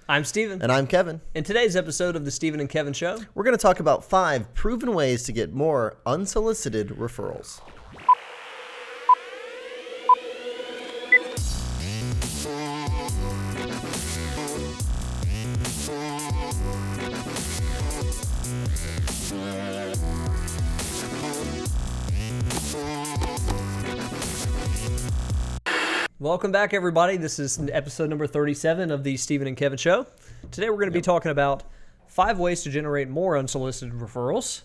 I'm Steven. And I'm Kevin. In today's episode of the Steven and Kevin Show, we're going to talk about 5 proven ways to get more unsolicited referrals. welcome back, everybody. This is episode number 37 of the Steven and Kevin Show. Today we're going to be talking about 5 ways to generate more unsolicited referrals.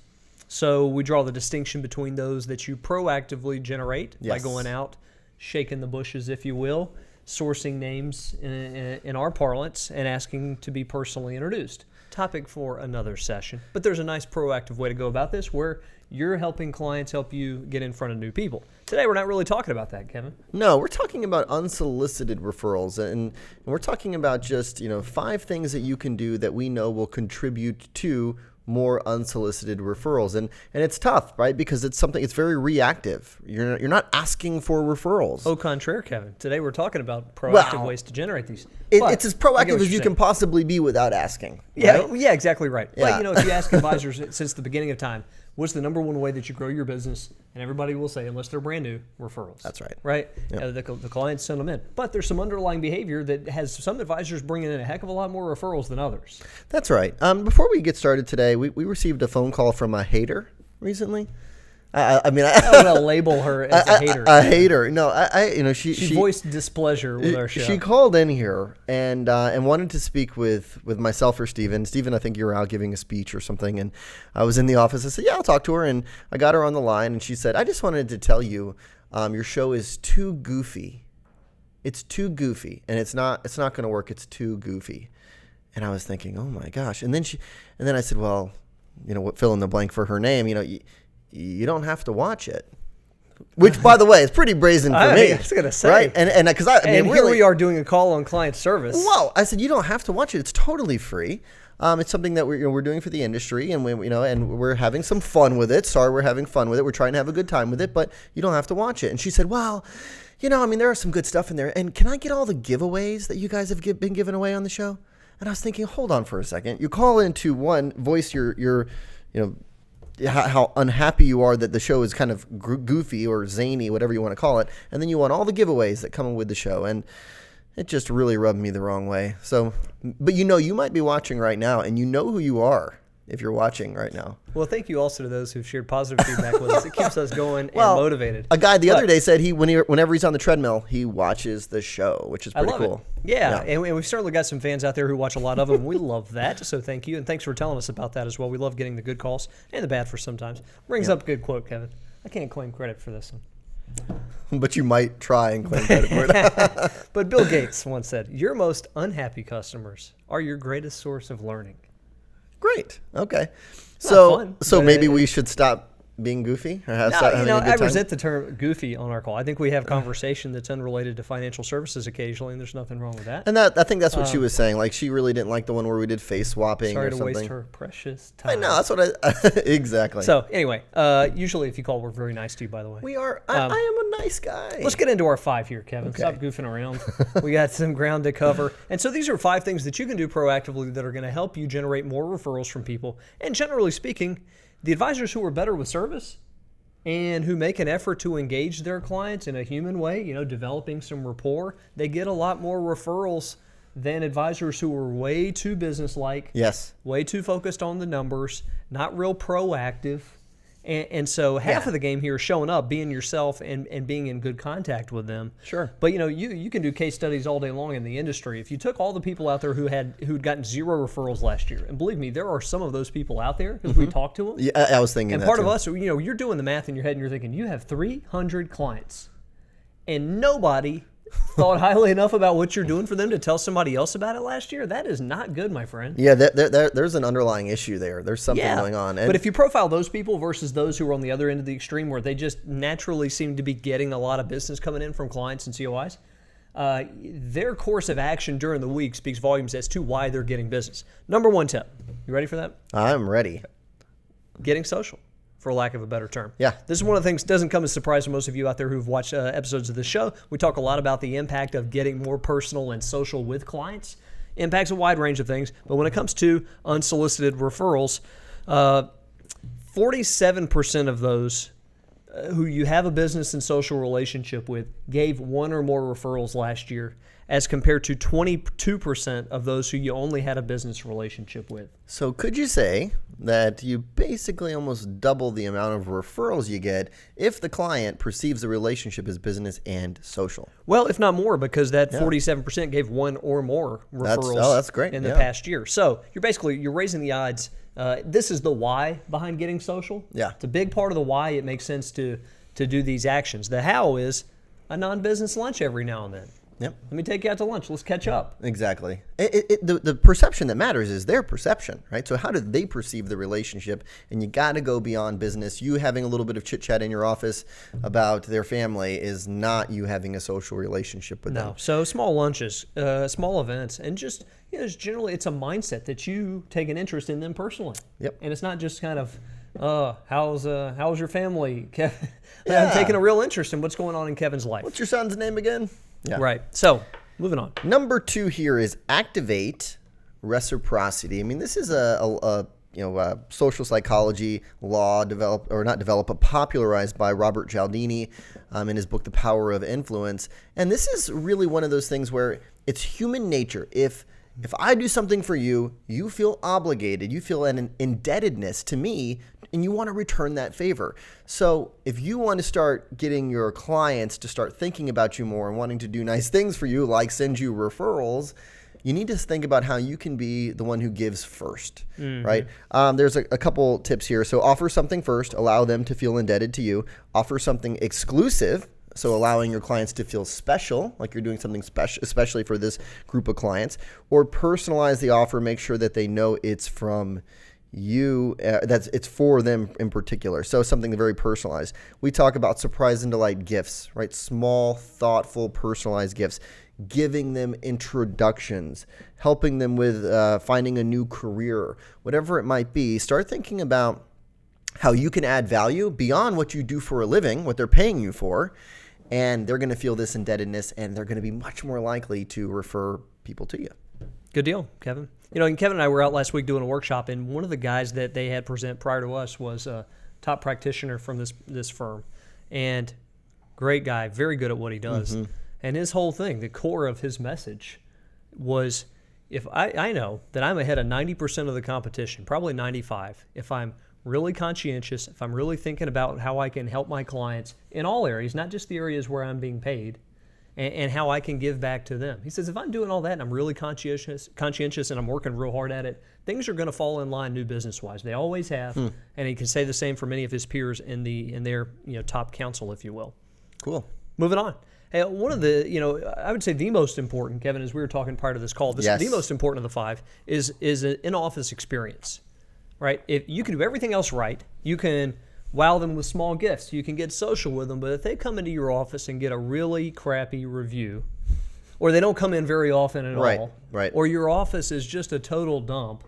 So we draw the distinction between those that you proactively generate by going out, shaking the bushes, if you will, sourcing names in our parlance, and asking to be personally introduced. Topic for another session. But there's a nice proactive way to go about this where you're helping clients help you get in front of new people. Today, we're not really talking about that, Kevin. No, we're talking about unsolicited referrals. And we're talking about just, 5 things that you can do that we know will contribute to more unsolicited referrals. And it's tough, right? Because it's very reactive. You're not asking for referrals. Au contraire, Kevin. Today we're talking about proactive ways to generate these. It's as proactive as you can possibly be without asking. Yeah, right? Yeah, exactly right. Yeah. But if you ask advisors since the beginning of time, what's the number one way that you grow your business? And everybody will say, unless they're brand new, referrals. That's right. Right? Yep. The clients send them in. But there's some underlying behavior that has some advisors bringing in a heck of a lot more referrals than others. That's right. Before we get started today, we received a phone call from a hater recently. I want to label her as a hater. A hater. No, she voiced displeasure with our show. She called in here and wanted to speak with myself or Steven. Steven, I think you were out giving a speech or something, and I was in the office. I said, yeah, I'll talk to her, and I got her on the line, and she said, I just wanted to tell you, your show is too goofy. It's too goofy, and it's not going to work. It's too goofy. And I was thinking, oh my gosh. And then I said, well, fill in the blank for her name. You don't have to watch it, which, by the way, is pretty brazen for me. I was going to say, right? And because here we are doing a call on client service. Well, I said you don't have to watch it; it's totally free. It's something that we're doing for the industry, and and we're having some fun with it. Sorry, we're having fun with it. We're trying to have a good time with it, but you don't have to watch it. And she said, well, there are some good stuff in there. And can I get all the giveaways that you guys have been giving away on the show? And I was thinking, hold on for a second. You call into voice your how unhappy you are that the show is kind of goofy or zany, whatever you want to call it, and then you want all the giveaways that come with the show, and it just really rubbed me the wrong way. So, but you might be watching right now, and you know who you are if you're watching right now. Well, thank you also to those who've shared positive feedback with us. It keeps us going and motivated. A guy the other day said whenever he's on the treadmill, he watches the show, which is pretty cool. Yeah, and we've certainly got some fans out there who watch a lot of them. We love that, so thank you. And thanks for telling us about that as well. We love getting the good calls and the bad for sometimes. Brings up a good quote, Kevin. I can't claim credit for this one. But you might try and claim credit for it. But Bill Gates once said, your most unhappy customers are your greatest source of learning. Great. Okay. Fun, so maybe we should stop being goofy or I resent the term goofy on our call. I think we have conversation that's unrelated to financial services occasionally, and there's nothing wrong with that. And I think that's what she was saying. Like, she really didn't like the one where we did face swapping or something. Sorry to waste her precious time. I know. That's what exactly. So anyway, usually if you call, we're very nice to you, by the way. We are. I am a nice guy. Let's get into our 5 here, Kevin. Okay. Stop goofing around. We got some ground to cover. And so these are 5 things that you can do proactively that are going to help you generate more referrals from people. And generally speaking, the advisors who are better with service and who make an effort to engage their clients in a human way, developing some rapport, they get a lot more referrals than advisors who are way too businesslike, way too focused on the numbers, not real proactive. And so half of the game here is showing up, being yourself, and being in good contact with them. Sure. But you can do case studies all day long in the industry. If you took all the people out there who'd gotten 0 referrals last year, and believe me, there are some of those people out there because we talked to them. Yeah, I was thinking. And that part too. of us, you're doing the math in your head, and you're thinking you have 300 clients, and nobody thought highly enough about what you're doing for them to tell somebody else about it last year. That is not good, my friend. Yeah, there's an underlying issue there. There's something going on. But if you profile those people versus those who are on the other end of the extreme where they just naturally seem to be getting a lot of business coming in from clients and COIs, their course of action during the week speaks volumes as to why they're getting business. Number 1 tip. You ready for that? I'm ready. Getting social, for lack of a better term. Yeah. This is one of the things that doesn't come as a surprise to most of you out there who've watched episodes of the show. We talk a lot about the impact of getting more personal and social with clients. impacts a wide range of things. But when it comes to unsolicited referrals, 47% of those who you have a business and social relationship with gave one or more referrals last year, as compared to 22% of those who you only had a business relationship with. So could you say that you basically almost double the amount of referrals you get if the client perceives the relationship as business and social? Well, if not more, because that 47% gave one or more referrals that's great. in the past year. So you're raising the odds. This is the why behind getting social. Yeah. It's a big part of the why it makes sense to do these actions. The how is a non-business lunch every now and then. Yep. Let me take you out to lunch. Let's catch up. Exactly. The perception that matters is their perception, right? So how do they perceive the relationship? And you got to go beyond business. You having a little bit of chit chat in your office about their family is not you having a social relationship with them. No. So small lunches, small events, and just generally it's a mindset that you take an interest in them personally. Yep. And it's not just kind of how's your family, Kevin? I'm taking a real interest in what's going on in Kevin's life. What's your son's name again? Yeah. Right. So, moving on. Number 2 here is activate reciprocity. I mean, this is a social psychology law but popularized by Robert Cialdini in his book, The Power of Influence. And this is really one of those things where it's human nature. If I do something for you, you feel obligated, you feel an indebtedness to me, and you want to return that favor. So if you want to start getting your clients to start thinking about you more and wanting to do nice things for you, like send you referrals, you need to think about how you can be the one who gives first, right? There's a couple tips here. So offer something first, allow them to feel indebted to you. Offer something exclusive, so allowing your clients to feel special, like you're doing something special, especially for this group of clients. Or personalize the offer, make sure that they know it's from you, it's for them in particular. So something very personalized. We talk about surprise and delight gifts, right? Small, thoughtful, personalized gifts. Giving them introductions, helping them with finding a new career, whatever it might be. Start thinking about how you can add value beyond what you do for a living, what they're paying you for, and they're going to feel this indebtedness, and they're going to be much more likely to refer people to you. Good deal, Kevin. And Kevin and I were out last week doing a workshop, and one of the guys that they had present prior to us was a top practitioner from this firm, and great guy, very good at what he does. And his whole thing, the core of his message was, if I know that I'm ahead of 90% of the competition, probably 95, if I'm really conscientious, if I'm really thinking about how I can help my clients in all areas, not just the areas where I'm being paid, and how I can give back to them. He says, if I'm doing all that and I'm really conscientious and I'm working real hard at it, things are going to fall in line new business-wise. They always have, and he can say the same for many of his peers in their top council, if you will. Cool. Moving on. Hey, one of the, I would say the most important, Kevin, as we were talking prior to this call, the most important of the 5 is an in-office experience, right? If you can do everything else right, you can wow them with small gifts, you can get social with them, but if they come into your office and get a really crappy review, or they don't come in very often at all, or your office is just a total dump,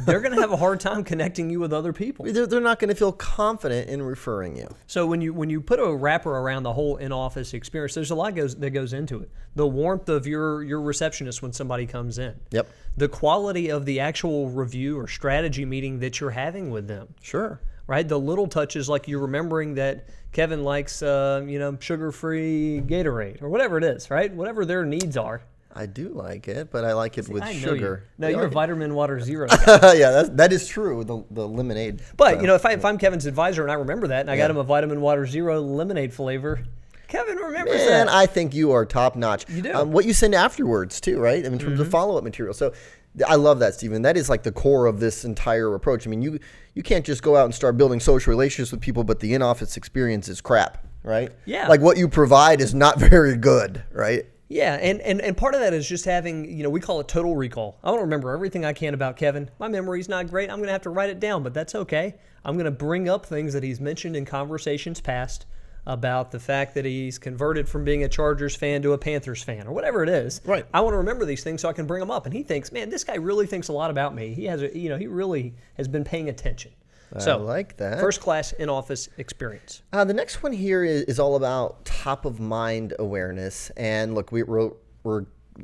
they're going to have a hard time connecting you with other people. They're not going to feel confident in referring you. So when you put a wrapper around the whole in-office experience, there's a lot that goes into it. The warmth of your receptionist when somebody comes in. Yep. The quality of the actual review or strategy meeting that you're having with them. Sure. Right? The little touches, like you remembering that Kevin likes sugar-free Gatorade or whatever it is, right? Whatever their needs are. I do like it, but I like it with sugar. No, you're a Vitamin Water Zero guy. Yeah, that is true. The lemonade. But if I'm Kevin's advisor and I remember that, and I got him a Vitamin Water Zero lemonade flavor, Kevin remembers that. And I think you are top notch. You do. What you send afterwards too, right? In terms of follow up material. So I love that, Stephen. That is like the core of this entire approach. I mean, you can't just go out and start building social relationships with people, but the in-office experience is crap, right? Yeah. Like what you provide is not very good, right? Yeah, and part of that is just having, we call it total recall. I want to remember everything I can about Kevin. My memory's not great. I'm going to have to write it down, but that's okay. I'm going to bring up things that he's mentioned in conversations past about the fact that he's converted from being a Chargers fan to a Panthers fan or whatever it is. Right. I want to remember these things so I can bring them up. And he thinks, man, this guy really thinks a lot about me. He has, he really has been paying attention. I like that. First class in-office experience. The next one here is all about top-of-mind awareness. And look, we're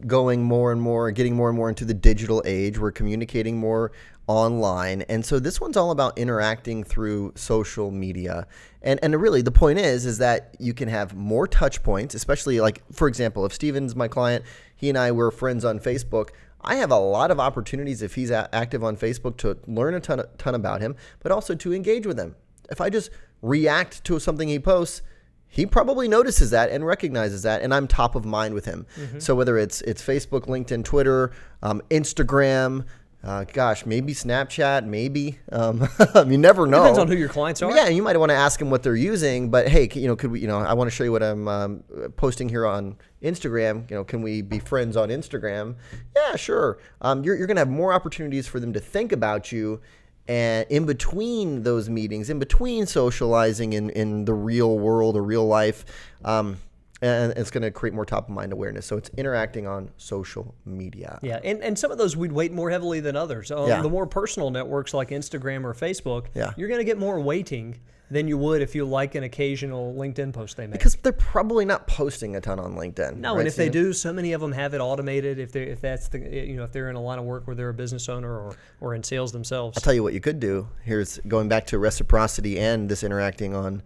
going more and more, getting more and more into the digital age. We're communicating more online. And so this one's all about interacting through social media. And really the point is that you can have more touch points, especially like, for example, if Steven's my client, he and I were friends on Facebook. I have a lot of opportunities if he's active on Facebook to learn a ton about him, but also to engage with him. If I just react to something he posts, he probably notices that and recognizes that, and I'm top of mind with him. So whether it's Facebook, LinkedIn, Twitter, Instagram, maybe Snapchat, maybe. You never know. Depends on who your clients are. Yeah, you might want to ask them what they're using. But hey, could we? I want to show you what I'm posting here on Instagram. Can we be friends on Instagram? Yeah, sure. You're going to have more opportunities for them to think about you. And in between those meetings, in between socializing in the real world or real life, and it's going to create more top-of-mind awareness. So it's interacting on social media. Yeah, and some of those we'd weight more heavily than others. The more personal networks like Instagram or Facebook, you're going to get more weighting than you would if you like an occasional LinkedIn post they make. Because they're probably not posting a ton on LinkedIn. No, right, and if Steven? they do, so many of them have it automated. If they're in a line of work where they're a business owner or in sales themselves. I'll tell you what you could do. Here's going back to reciprocity and this interacting on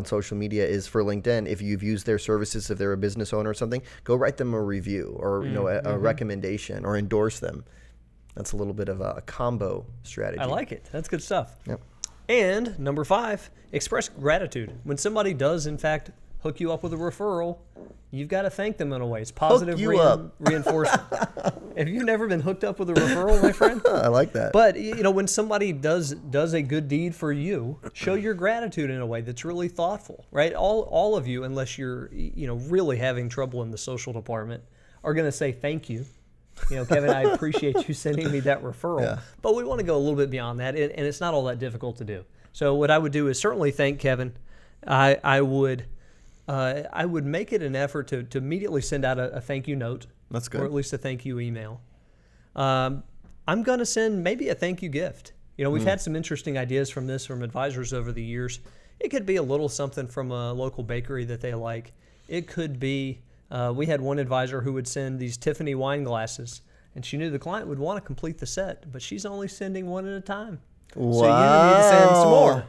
social media is for LinkedIn. If you've used their services, if they're a business owner or something, go write them a review or a recommendation or endorse them. That's a little bit of a combo strategy. I like it. That's good stuff. Yep. And number 5, express gratitude. When somebody does, in fact, hook you up with a referral, you've got to thank them in a way. It's positive reinforcement. Have you never been hooked up with a referral, my friend? I like that. But when somebody does a good deed for you, show your gratitude in a way that's really thoughtful, right? All of you, unless you're really having trouble in the social department, are going to say thank you. Kevin, I appreciate you sending me that referral. Yeah. But we want to go a little bit beyond that, and it's not all that difficult to do. So what I would do is certainly thank Kevin. I would make it an effort to immediately send out a thank you note. That's good. Or at least a thank you email. I'm going to send maybe a thank you gift. We've had some interesting ideas from advisors over the years. It could be a little something from a local bakery that they like. It could be, we had one advisor who would send these Tiffany wine glasses, and she knew the client would want to complete the set, but she's only sending one at a time. Wow. So you need to send some more.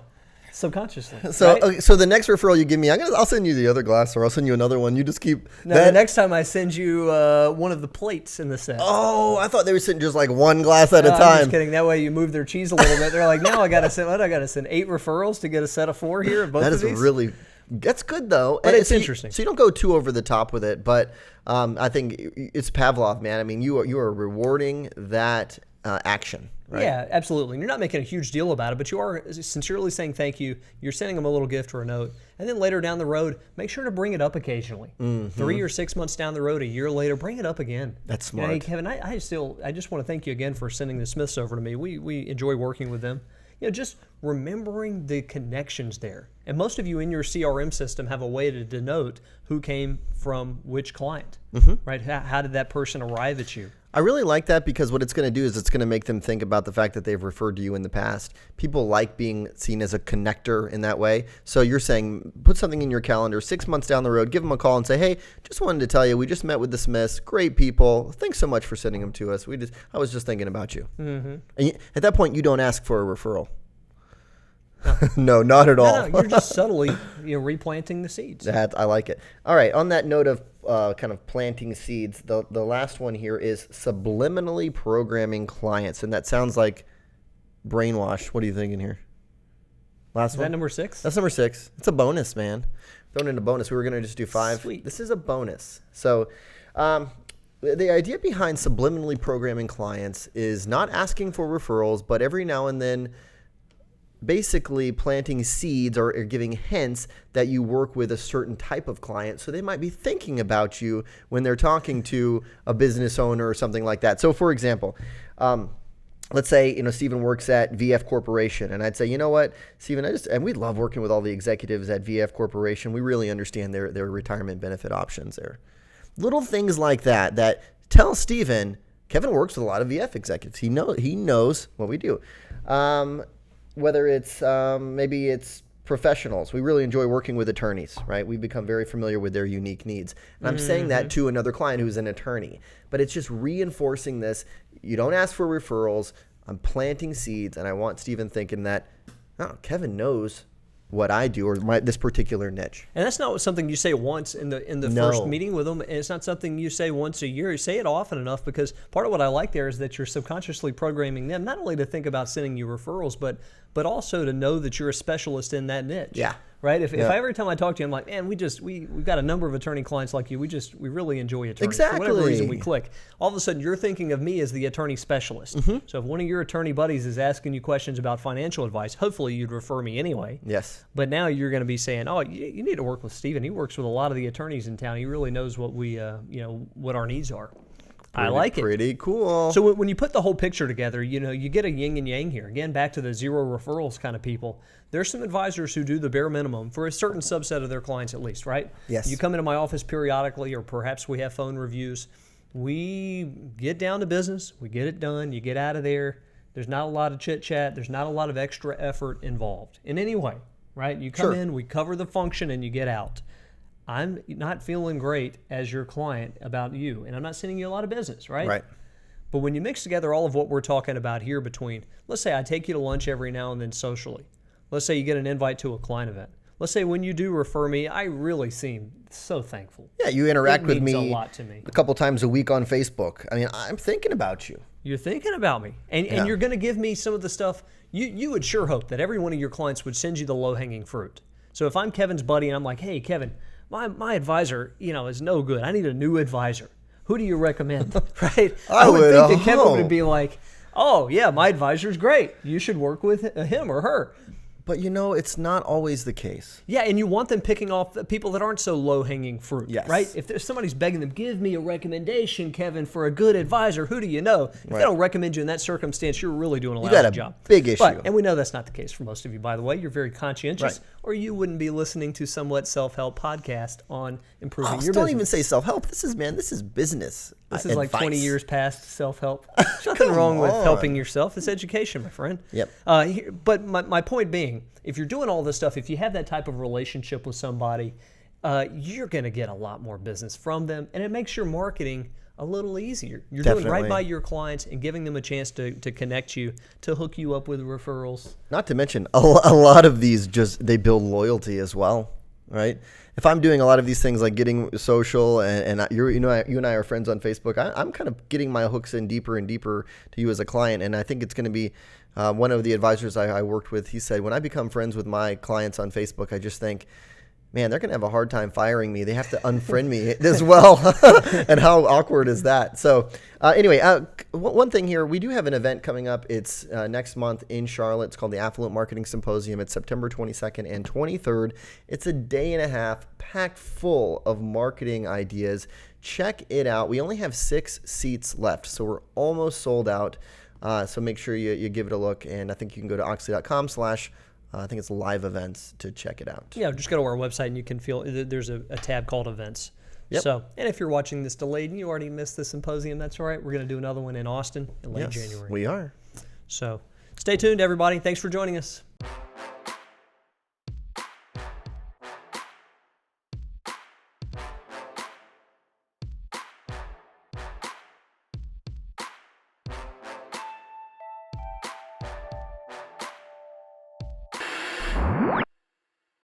Subconsciously. So, right? okay, so the next referral you give me, I'll send you the other glass, or I'll send you another one. You just keep. The next time I send you one of the plates in the set. Oh, I thought they were sending just like one glass at a time. I'm just kidding. That way you move their cheese a little bit. They're like, now I got to send 8 referrals to get a set of 4 here. Both that of is really. That's good though, but it's interesting. So you don't go too over the top with it, but I think it's Pavlov, man. I mean, you are rewarding that action. Right? Yeah, absolutely. And you're not making a huge deal about it, but you are sincerely saying thank you. You're sending them a little gift or a note. And then later down the road, make sure to bring it up occasionally. 3 or 6 months down the road, a year later, bring it up again. That's smart. Hey, Kevin, I just want to thank you again for sending the Smiths over to me. We enjoy working with them. Just remembering the connections there. And most of you in your CRM system have a way to denote who came from which client, right? How did that person arrive at you? I really like that because what it's going to do is it's going to make them think about the fact that they've referred to you in the past. People like being seen as a connector in that way. So you're saying put something in your calendar 6 months down the road, give them a call and say, hey, just wanted to tell you we just met with the Smiths. Great people. Thanks so much for sending them to us. I was just thinking about you. And at that point, you don't ask for a referral. No, not at all. No, you're just subtly replanting the seeds. I like it. All right, on that note of kind of planting seeds, the last one here is subliminally programming clients. And that sounds like brainwash. What are you thinking here? Last one? Is that number 6? That's number 6. It's a bonus, man. Throwing in a bonus. We were going to just do 5. Sweet. This is a bonus. So the idea behind subliminally programming clients is not asking for referrals, but every now and then basically planting seeds or giving hints that you work with a certain type of client. So they might be thinking about you when they're talking to a business owner or something like that. So for example, let's say, Stephen works at VF Corporation, and I'd say, you know what, Stephen, and we love working with all the executives at VF Corporation. We really understand their retirement benefit options there. Little things like that tell Stephen, Kevin works with a lot of VF executives. He knows what we do. Whether it's maybe it's professionals. We really enjoy working with attorneys, right? We've become very familiar with their unique needs. And I'm saying that to another client who's an attorney. But it's just reinforcing this. You don't ask for referrals. I'm planting seeds, and I want Stephen thinking that, oh, Kevin knows what I do or this particular niche. And that's not something you say once in the first meeting with them. And it's not something you say once a year. You say it often enough, because part of what I like there is that you're subconsciously programming them not only to think about sending you referrals, but also to know that you're a specialist in that niche. Yeah. Right? If every time I talk to you, I'm like, man, we've got a number of attorney clients like you. We really enjoy attorneys. Exactly. For whatever reason we click. All of a sudden, you're thinking of me as the attorney specialist. So if one of your attorney buddies is asking you questions about financial advice, hopefully you'd refer me anyway. Yes. But now you're going to be saying, oh, you need to work with Stephen. He works with a lot of the attorneys in town. He really knows what what our needs are. I like it. Pretty cool. So when you put the whole picture together, you get a yin and yang here. Again, back to the zero referrals kind of people. There's some advisors who do the bare minimum for a certain subset of their clients at least, right? Yes. You come into my office periodically, or perhaps we have phone reviews. We get down to business. We get it done. You get out of there. There's not a lot of chit-chat. There's not a lot of extra effort involved in any way, right? You come in, we cover the function, and you get out. I'm not feeling great as your client about you, and I'm not sending you a lot of business, right? Right. But when you mix together all of what we're talking about here between, let's say I take you to lunch every now and then socially. Let's say you get an invite to a client event. Let's say when you do refer me, I really seem so thankful. Yeah, you interact with me a lot to me. A couple times a week on Facebook. I mean, I'm thinking about you. You're thinking about me. And you're going to give me some of the stuff. You would sure hope that every one of your clients would send you the low-hanging fruit. So if I'm Kevin's buddy and I'm like, hey, Kevin, my advisor, is no good. I need a new advisor. Who do you recommend? Right? I would think that Kevin would be like, oh, yeah, my advisor's great. You should work with him or her. But it's not always the case. Yeah, and you want them picking off the people that aren't so low-hanging fruit, yes. Right? If there's somebody's begging them, give me a recommendation, Kevin, for a good advisor, who do you know? If they don't recommend you in that circumstance, you're really doing a lousy job. You got a big issue. And we know that's not the case for most of you, by the way. You're very conscientious, or you wouldn't be listening to Somewhat Self-Help podcast on improving your business. Don't even say self-help. This is business. This is like 20 years past self-help. There's nothing wrong with helping yourself. It's education, my friend. Yep. But my point being, if you're doing all this stuff, if you have that type of relationship with somebody, you're going to get a lot more business from them, and it makes your marketing a little easier. You're doing right by your clients and giving them a chance to connect you, to hook you up with referrals. Not to mention, a lot of these they build loyalty as well, right? If I'm doing a lot of these things like getting social and you and I are friends on Facebook, I'm kind of getting my hooks in deeper and deeper to you as a client. And I think it's going to be one of the advisors I worked with. He said, when I become friends with my clients on Facebook, I just think, man, they're going to have a hard time firing me. They have to unfriend me as well. And how awkward is that? So anyway, one thing here, we do have an event coming up. It's next month in Charlotte. It's called the Affluent Marketing Symposium. It's September 22nd and 23rd. It's a day and a half packed full of marketing ideas. Check it out. We only have 6 seats left, so we're almost sold out. So make sure you give it a look. And I think you can go to oechsli.com/ I think it's live events to check it out. Yeah, just go to our website and you can feel there's a tab called events. Yep. So, and if you're watching this delayed and you already missed the symposium, that's all right. We're going to do another one in Austin in late January. We are. So stay tuned, everybody. Thanks for joining us.